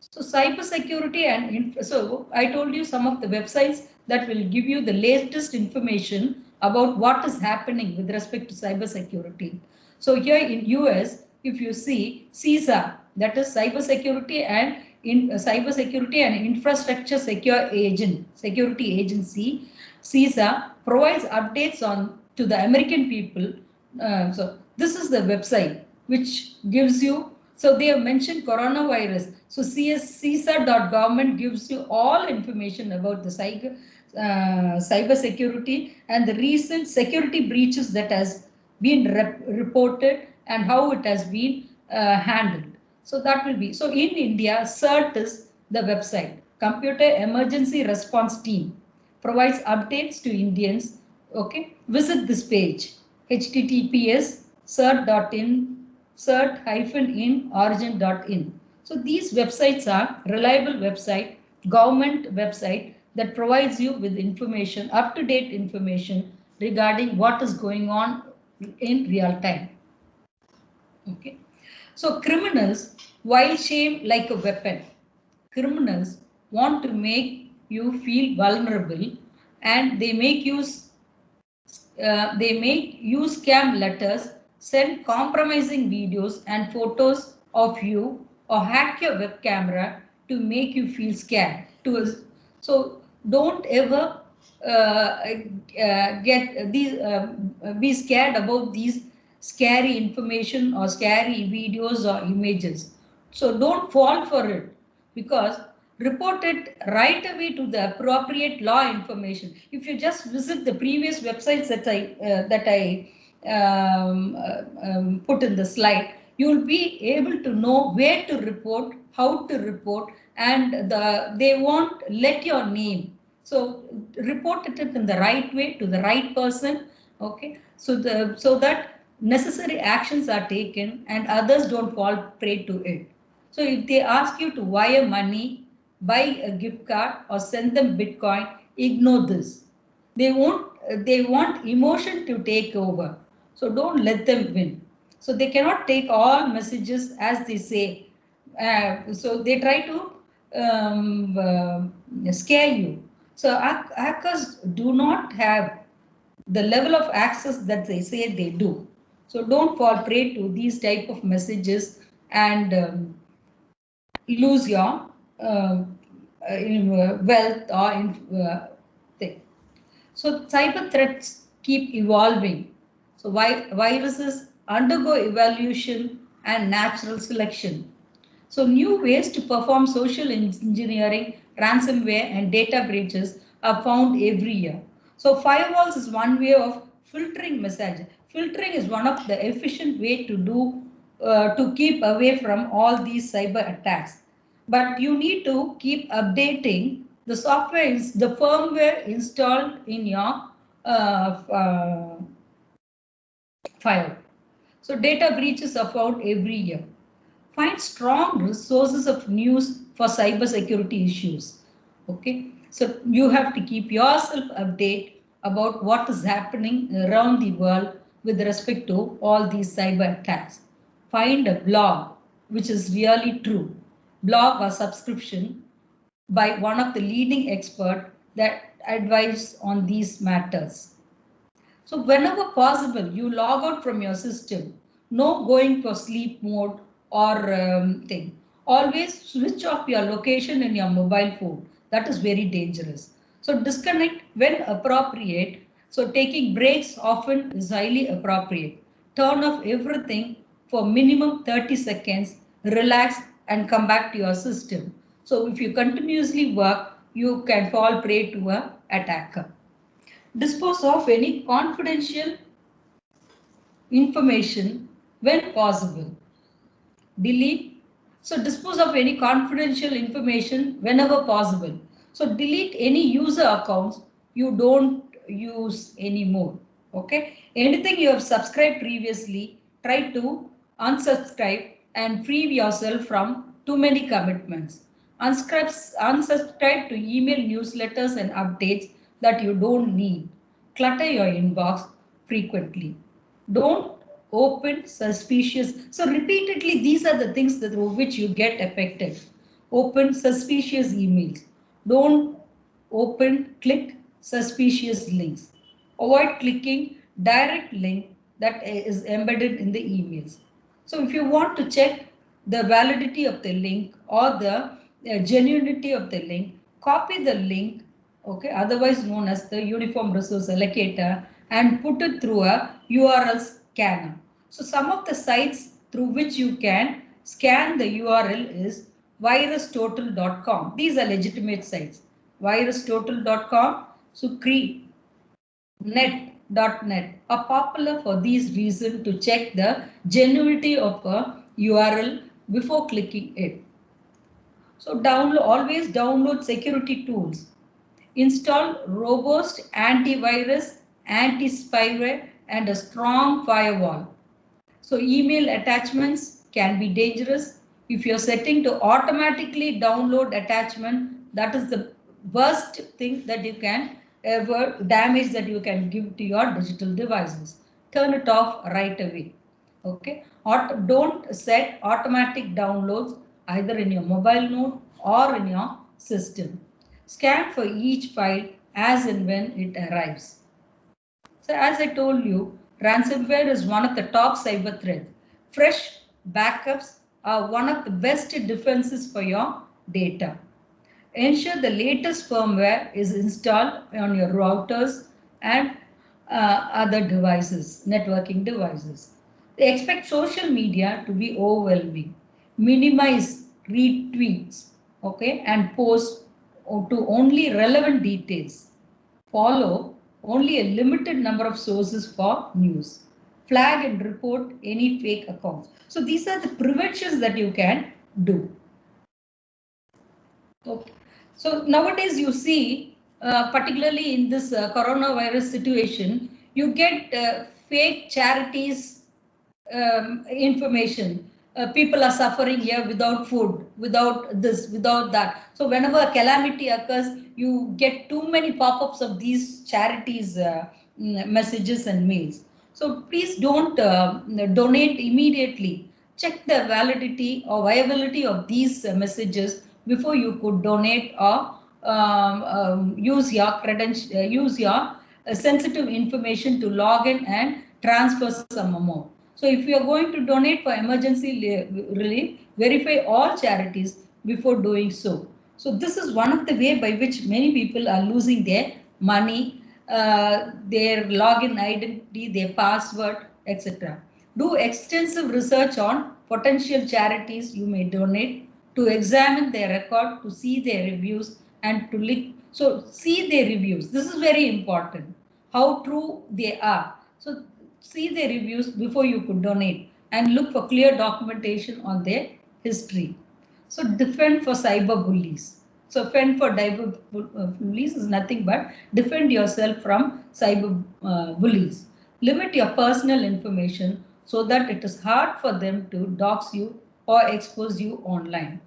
A: So cybersecurity so I told you some of the websites that will give you the latest information about what is happening with respect to cybersecurity. So here in US, if you see CISA, that is Cybersecurity and Infrastructure Security Agency, CISA provides updates on to the American people. So this is the website which gives you. So they have mentioned coronavirus. So CISA.government gives you all information about the cyber security and the recent security breaches that has been reported and how it has been handled. So that will be. So in India, CERT is the website. Computer Emergency Response Team provides updates to Indians. Okay, visit this page, https cert.in, cert-in origin.in. So these websites are reliable website, government website that provides you with information, up-to-date information regarding what is going on in real time. Okay. So criminals, while shame like a weapon, criminals want to make you feel vulnerable, and they make you scam letters, send compromising videos and photos of you, or hack your web camera to make you feel scared. So don't ever be scared about these scary information or scary videos or images. So don't fall for it, because report it right away to the appropriate law information. If you just visit the previous websites that I put in the slide, you will be able to know where to report, how to report, and they won't let your name. So report it in the right way to the right person. Okay, so that necessary actions are taken and others don't fall prey to it. So if they ask you to wire money, buy a gift card, or send them Bitcoin, ignore this. They want emotion to take over. So don't let them win. So they cannot take all messages as they say. So they try to scare you. So hackers do not have the level of access that they say they do. So don't fall prey to these type of messages and lose your wealth or thing. So cyber threats keep evolving. So viruses undergo evolution and natural selection. So new ways to perform social engineering, ransomware, and data breaches are found every year. So firewalls is one way of filtering messages. Filtering is one of the efficient way to do to keep away from all these cyber attacks. But you need to keep updating the software, the firmware installed in your file. So data breaches are found every year. Find strong sources of news for cybersecurity issues. Okay, so you have to keep yourself updated about what is happening around the world with respect to all these cyber attacks. Find a blog which is really true, blog or subscription by one of the leading experts that advise on these matters. So whenever possible, you log out from your system. No going for sleep mode or thing. Always switch off your location in your mobile phone. That is very dangerous. So disconnect when appropriate. So taking breaks often is highly appropriate. Turn off everything for minimum 30 seconds. Relax and come back to your system. So if you continuously work, you can fall prey to an attacker. Dispose of any confidential information when possible. Delete. So dispose of any confidential information whenever possible. So delete any user accounts you don't use anymore. Okay. Anything you have subscribed previously, try to unsubscribe and free yourself from too many commitments. Unsubscribe to email newsletters and updates that you don't need. Clutter your inbox frequently. Don't open suspicious. So repeatedly, these are the things that which you get affected. Open suspicious emails. Don't click suspicious links. Avoid clicking direct link that is embedded in the emails. So if you want to check the validity of the link or the genuinity of the link, copy the link, okay, otherwise known as the uniform resource allocator, and put it through a URL scanner. So some of the sites through which you can scan the URL is virustotal.com. These are legitimate sites. Virustotal.com, Sucre, net.net are popular for these reasons to check the genuinity of a URL before clicking it. So always download security tools. Install robust antivirus, anti-spyware, and a strong firewall. So email attachments can be dangerous. If you're setting to automatically download attachment, that is the worst thing that you can ever damage that you can give to your digital devices. Turn it off right away. Okay. Don't set automatic downloads either in your mobile node or in your system. Scan for each file as and when it arrives. So as I told you, ransomware is one of the top cyber threats. Fresh backups are one of the best defenses for your data. Ensure the latest firmware is installed on your routers and other devices, networking devices. They expect social media to be overwhelming. Minimize retweets, okay, and post to only relevant details. Follow only a limited number of sources for news. Flag and report any fake accounts. So these are the preventions that you can do. Okay. So nowadays you see, particularly in this coronavirus situation, you get fake charities information. People are suffering here without food, without this, without that. So whenever a calamity occurs, you get too many pop-ups of these charities messages and mails. So please don't donate immediately. Check the validity or viability of these messages before you could donate or use your use your sensitive information to log in and transfer some amount. So if you are going to donate for emergency relief, verify all charities before doing so. So this is one of the way by which many people are losing their money, their login identity, their password, etc. Do extensive research on potential charities you may donate, to examine their record, to see their reviews, and to link. So see their reviews. This is very important. How true they are. So see their reviews before you could donate and look for clear documentation on their history. So defend for cyber bullies. So fend for cyber bullies is nothing but defend yourself from cyber bullies. Limit your personal information so that it is hard for them to dox you or expose you online.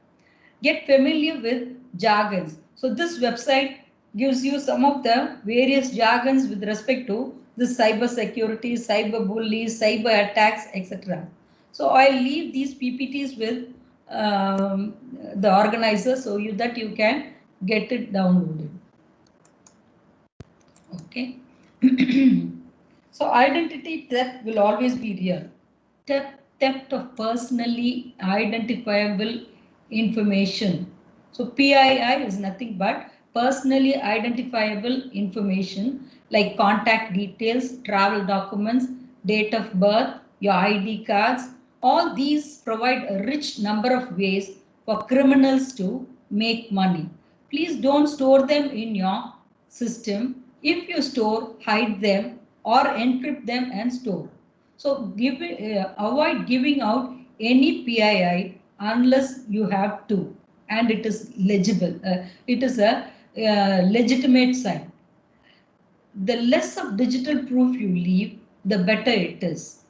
A: Get familiar with jargons. So this website gives you some of the various jargons with respect to the cyber security, cyber bullies, cyber attacks, etc. So I'll leave these PPTs with the organizer so that you can get it downloaded. Okay. So identity theft will always be real. Theft of personally identifiable information. So PII is nothing but personally identifiable information like contact details, travel documents, date of birth, your ID cards. All these provide a rich number of ways for criminals to make money. Please don't store them in your system. If you store, hide them or encrypt them and store. So avoid giving out any PII unless you have to and it is legible. It is a legitimate sign. The less of digital proof you leave, the better it is.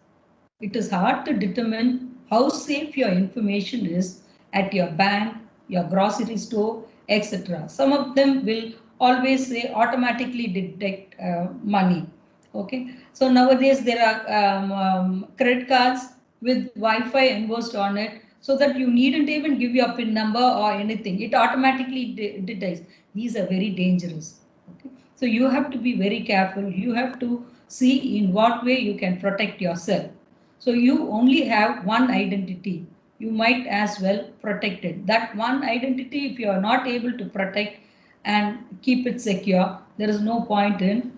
A: It is hard to determine how safe your information is at your bank, your grocery store, etc. Some of them will always say automatically detect money. Okay, so nowadays there are credit cards with Wi-Fi embossed on it, so that you needn't even give your PIN number or anything. It automatically detects. These are very dangerous. Okay? So you have to be very careful. You have to see in what way you can protect yourself. So you only have one identity. You might as well protect it. That one identity, if you are not able to protect and keep it secure, there is no point in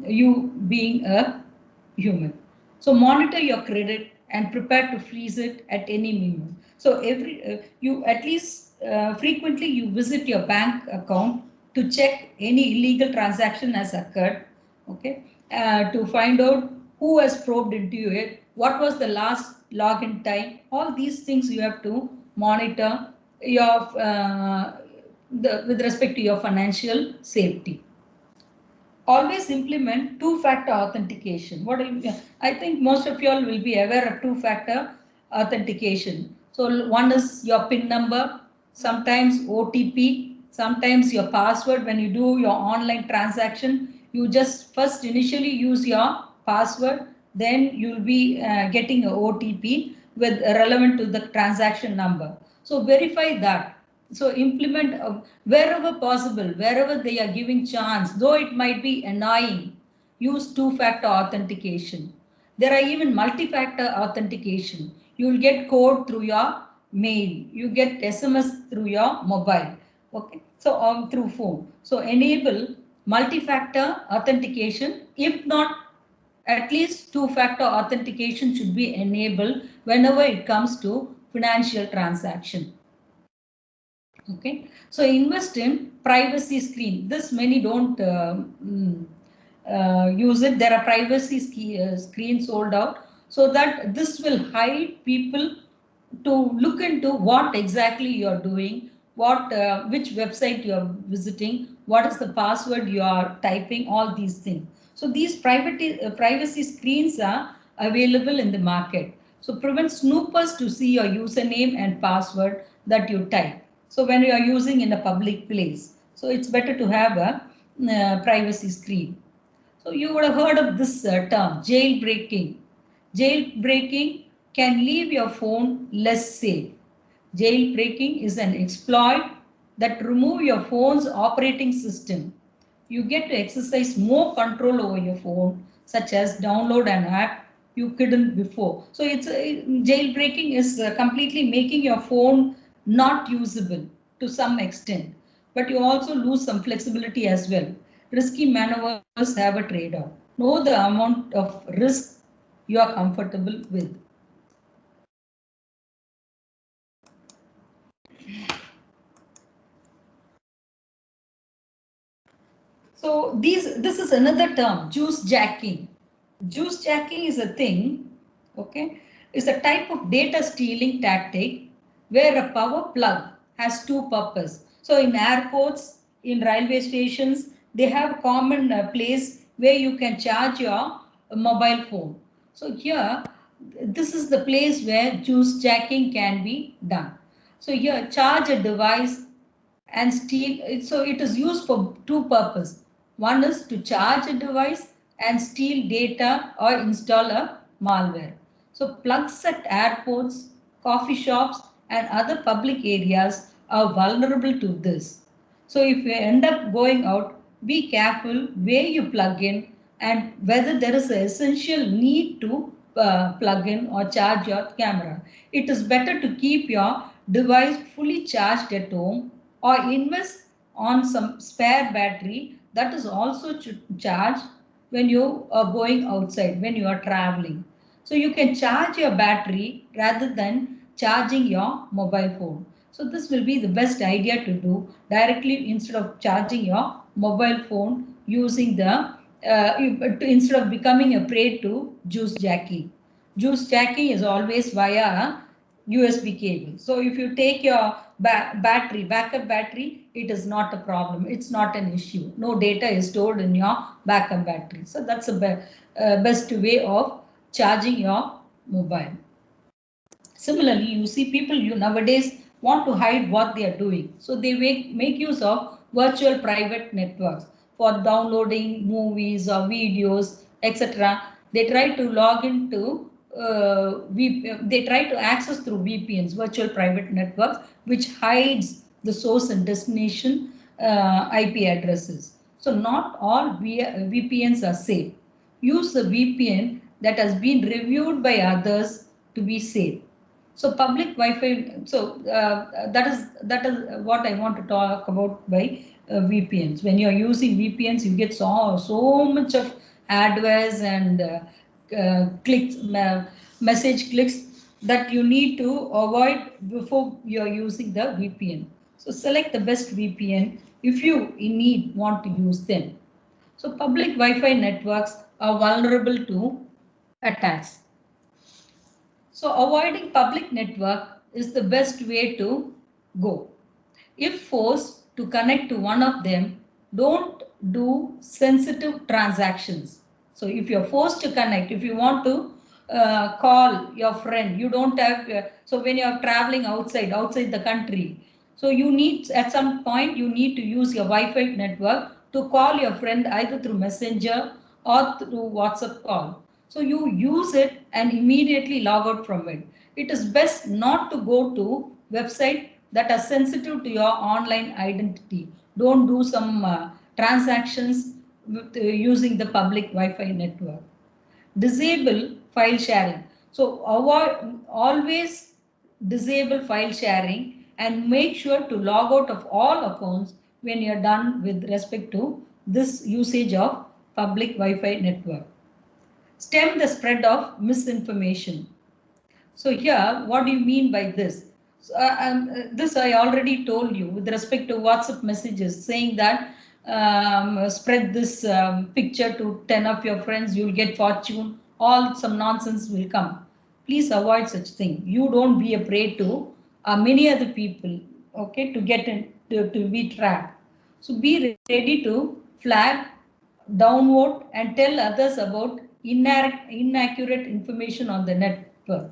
A: you being a human. So monitor your credit and prepare to freeze it at any moment. So you at least frequently you visit your bank account to check any illegal transaction has occurred. Okay, to find out who has probed into it, what was the last login time. All these things you have to monitor your with respect to your financial safety. Always implement two-factor authentication. I think most of you all will be aware of two-factor authentication. So one is your PIN number, sometimes OTP, sometimes your password. When you do your online transaction, you just first initially use your password, then you'll be getting a OTP with relevant to the transaction number. So verify that. So implement wherever possible, wherever they are giving chance, though it might be annoying, use two-factor authentication. There are even multi-factor authentication. You will get code through your mail. You get SMS through your mobile. Okay, so through phone. So enable multi-factor authentication. If not, at least two-factor authentication should be enabled whenever it comes to financial transaction. Okay, so invest in privacy screen. This many don't use it. There are privacy screens sold out, so that this will hide people to look into what exactly you are doing, which website you are visiting, what is the password you are typing, all these things. So these privacy screens are available in the market. So prevent snoopers to see your username and password that you type. So when you are using in a public place, so it's better to have a privacy screen. So you would have heard of this term, jailbreaking. Jailbreaking can leave your phone less safe. Jailbreaking is an exploit that remove your phone's operating system. You get to exercise more control over your phone, such as download an app you couldn't before. So jailbreaking is completely making your phone not usable to some extent, but you also lose some flexibility as well. Risky maneuvers have a trade-off. Know the amount of risk you are comfortable with. So this is another term, juice jacking. Juice jacking is a thing, okay, is a type of data stealing tactic where a power plug has two purposes. So in airports, in railway stations, they have common place where you can charge your mobile phone. So here, this is the place where juice jacking can be done. So here, charge a device and steal. So it is used for two purposes. One is to charge a device and steal data or install a malware. So plugs at airports, coffee shops and other public areas are vulnerable to this. So if you end up going out, be careful where you plug in and whether there is an essential need to plug in or charge your camera. It is better to keep your device fully charged at home or invest on some spare battery that is also charged when you are going outside, when you are traveling. So you can charge your battery rather than charging your mobile phone. So this will be the best idea to do directly instead of charging your mobile phone using instead of becoming a prey to juice jacking. Juice jacking is always via USB cable. So if you take your backup battery, it is not a problem. It's not an issue. No data is stored in your backup battery. So that's the best way of charging your mobile. Similarly, you see people you nowadays want to hide what they are doing. So they make use of virtual private networks for downloading movies or videos, etc. They try to log into they try to access through VPNs, virtual private networks, which hides the source and destination IP addresses. So not all VPNs are safe. Use a VPN that has been reviewed by others to be safe. So public Wi-Fi. So that is what I want to talk about by VPNs. When you are using VPNs, you get so much of adverts and clicks, message clicks that you need to avoid before you are using the VPN. So select the best VPN if you in need want to use them. So public Wi-Fi networks are vulnerable to attacks. So avoiding public network is the best way to go. If forced to connect to one of them, don't do sensitive transactions. So if you're forced to connect, if you want to call your friend, you don't have, so when you're traveling outside the country, so you need, at some point, you need to use your Wi-Fi network to call your friend either through Messenger or through WhatsApp call. So you use it and immediately log out from it. It is best not to go to website that are sensitive to your online identity. Don't do some transactions with, using the public Wi-Fi network. Disable file sharing. So always disable file sharing and make sure to log out of all accounts when you're done with respect to this usage of public Wi-Fi network. Stem the spread of misinformation. So here, what do you mean by this? So, this I already told you with respect to WhatsApp messages saying that spread this picture to 10 of your friends, you'll get fortune, all some nonsense will come. Please avoid such thing. You don't be a prey to many other people, okay, to get in, to be tracked. So be ready to flag, downvote and tell others about inaccurate information on the network.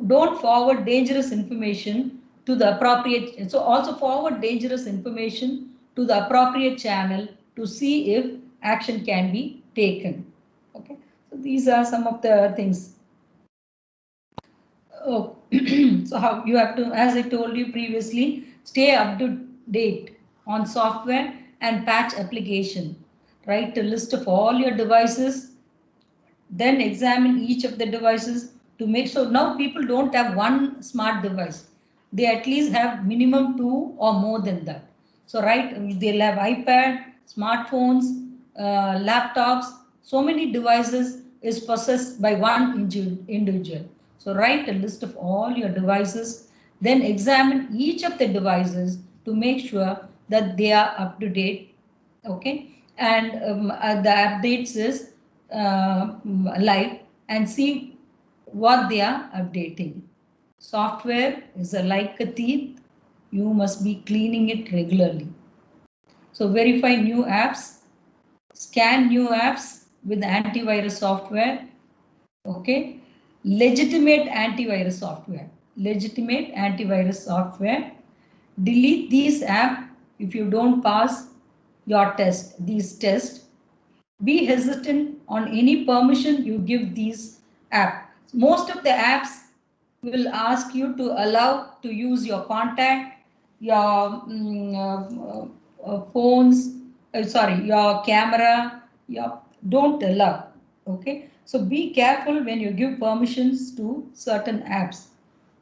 A: Don't forward dangerous information to the appropriate, so also forward dangerous information to the appropriate channel to see if action can be taken. Okay, so these are some of the things. Oh, so how you have to, as I told you previously, stay up to date on software and patch application. Write a list of all your devices, then examine each of the devices to make sure. Now people don't have one smart device. They at least have minimum two or more than that. So right, they'll have iPad, smartphones, laptops, so many devices is possessed by one individual. So write a list of all your devices, then examine each of the devices to make sure that they are up to date. Okay, and the updates is live and see what they are updating. Software is like a teeth. You must be cleaning it regularly. So verify new apps, scan new apps with antivirus software. Okay, legitimate antivirus software. Legitimate antivirus software. Delete these apps if you don't pass your test. These tests. Be hesitant on any permission you give these apps. Most of the apps will ask you to allow to use your contact, your phones, sorry, your camera, don't allow. Okay, so be careful when you give permissions to certain apps.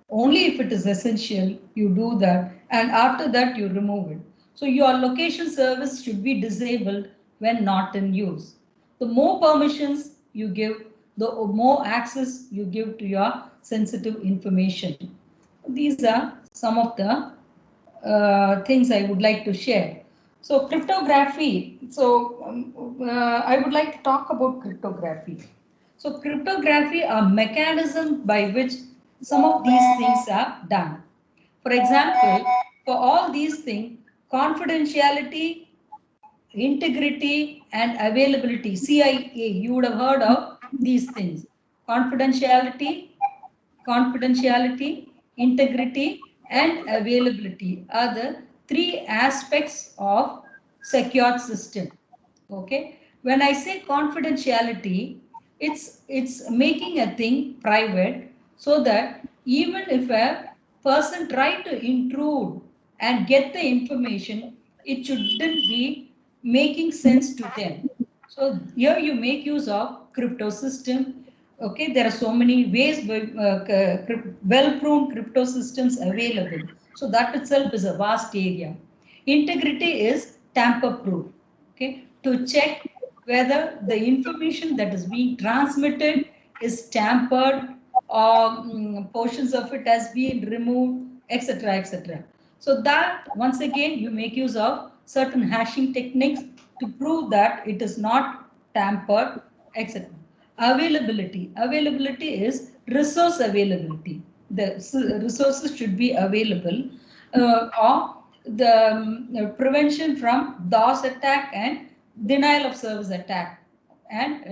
A: Only if it is essential, you do that, and after that, you remove it. So your location service should be disabled when not in use. The more permissions you give, the more access you give to your sensitive information. These are some of the things I would like to share. So cryptography. So I would like to talk about cryptography. So cryptography are mechanisms by which some of these things are done. For example, for all these things, confidentiality, integrity, and availability, CIA, you would have heard of these things. Confidentiality, integrity, and availability are the three aspects of secured system. Okay, when I say confidentiality, it's making a thing private so that even if a person try to intrude and get the information, it shouldn't be making sense to them. So here you make use of crypto system. Okay, there are so many ways, well-proven crypto systems available. So that itself is a vast area. Integrity is tamper-proof. Okay, to check whether the information that is being transmitted is tampered or portions of it has been removed, etc., etc. So that once again you make use of certain hashing techniques to prove that it is not tampered, etc. Availability. Availability is resource availability. The resources should be available, or the prevention from DOS attack and denial of service attack and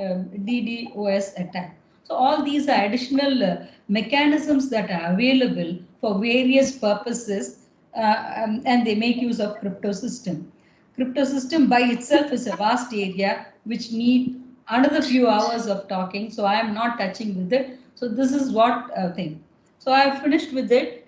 A: DDoS attack. So all these are additional mechanisms that are available for various purposes, and they make use of crypto system. Crypto system by itself is a vast area which need another few hours of talking. So I am not touching with it. So this is what thing. So I have finished with it.